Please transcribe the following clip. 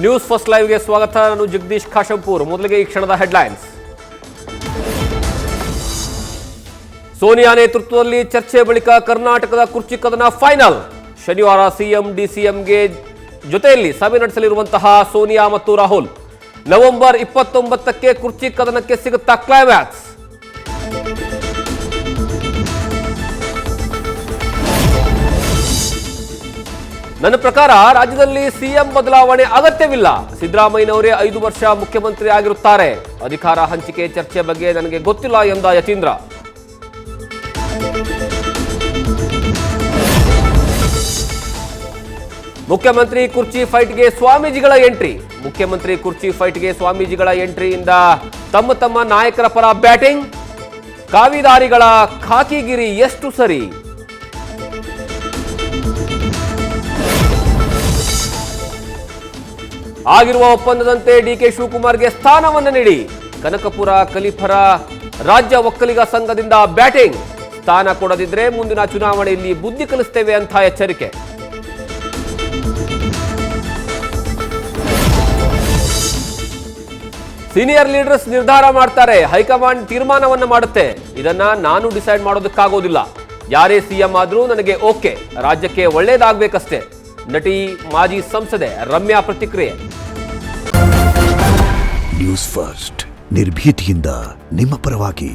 News first ಲೈವ್ಗೆ ಸ್ವಾಗತ. ನಾನು ಜಗದೀಶ್ ಖಾಶಂಪುರ್. ಮೊದಲಿಗೆ ಈ ಕ್ಷಣದ ಹೆಡ್ಲೈನ್ಸ್. ಸೋನಿಯಾ ನೇತೃತ್ವದಲ್ಲಿ ಚರ್ಚೆ ಬಳಿಕ ಕರ್ನಾಟಕದ ಕುರ್ಚಿ ಕದನ ಫೈನಲ್. ಶನಿವಾರ ಸಿಎಂ ಡಿಸಿಎಂಗೆ ಜೊತೆಯಲ್ಲಿ ಸಭೆ ನಡೆಸಲಿರುವಂತಹ ಸೋನಿಯಾ ಮತ್ತು ರಾಹುಲ್. ನವೆಂಬರ್ 29ಕ್ಕೆ ಕುರ್ಚಿ ಕದನಕ್ಕೆ ಸಿಗುತ್ತಾ ಕ್ಲೈಮ್ಯಾಕ್ಸ್. ನನ್ನ ಪ್ರಕಾರ ರಾಜ್ಯದಲ್ಲಿ ಸಿಎಂ ಬದಲಾವಣೆ ಅಗತ್ಯವಿಲ್ಲ. ಸಿದ್ದರಾಮಯ್ಯನವರೇ 5 ವರ್ಷ ಮುಖ್ಯಮಂತ್ರಿ ಆಗಿರುತ್ತಾರೆ. ಅಧಿಕಾರ ಹಂಚಿಕೆ ಚರ್ಚೆ ಬಗ್ಗೆ ನನಗೆ ಗೊತ್ತಿಲ್ಲ ಎಂದ ಯತೀಂದ್ರ. ಮುಖ್ಯಮಂತ್ರಿ ಕುರ್ಚಿ ಫೈಟ್ಗೆ ಸ್ವಾಮೀಜಿಗಳ ಎಂಟ್ರಿ. ಮುಖ್ಯಮಂತ್ರಿ ಕುರ್ಚಿ ಫೈಟ್ಗೆ ಸ್ವಾಮೀಜಿಗಳ ಎಂಟ್ರಿಯಿಂದ ತಮ್ಮ ನಾಯಕರ ಪರ ಬ್ಯಾಟಿಂಗ್. ಕಾವಿದಾರಿಗಳ ಖಾಕಿಗಿರಿ ಎಷ್ಟು ಸರಿ? ಆಗಿರುವ ಒಪ್ಪಂದದಂತೆ ಡಿಕೆ ಶಿವಕುಮಾರ್ಗೆ ಸ್ಥಾನವನ್ನು ನೀಡಿ. ಕನಕಪುರ ಕಲಿಫರ ರಾಜ್ಯ ಒಕ್ಕಲಿಗ ಸಂಘದಿಂದ ಬ್ಯಾಟಿಂಗ್. ಸ್ಥಾನ ಕೊಡದಿದ್ರೆ ಮುಂದಿನ ಚುನಾವಣೆಯಲ್ಲಿ ಬುದ್ಧಿ ಕಲಿಸ್ತೇವೆ ಅಂತ ಎಚ್ಚರಿಕೆ. ಸೀನಿಯರ್ ಲೀಡರ್ಸ್ ನಿರ್ಧಾರ ಮಾಡ್ತಾರೆ, ಹೈಕಮಾಂಡ್ ತೀರ್ಮಾನವನ್ನು ಮಾಡುತ್ತೆ. ಇದನ್ನ ನಾನು ಡಿಸೈಡ್ ಮಾಡೋದಕ್ಕಾಗೋದಿಲ್ಲ. ಯಾರೇ ಸಿಎಂ ಆದ್ರೂ ನನಗೆ ಓಕೆ, ರಾಜ್ಯಕ್ಕೆ ಒಳ್ಳೇದಾಗಬೇಕಷ್ಟೇ. ನಟಿ ಮಾಜಿ ಸಂಸದೆ ರಮ್ಯಾ ಪ್ರತಿಕ್ರಿಯೆ. ನ್ಯೂಸ್ ಫಸ್ಟ್ ನಿರ್ಭೀತಿಯಿಂದ ನಿಮ್ಮ ಪರವಾಗಿ.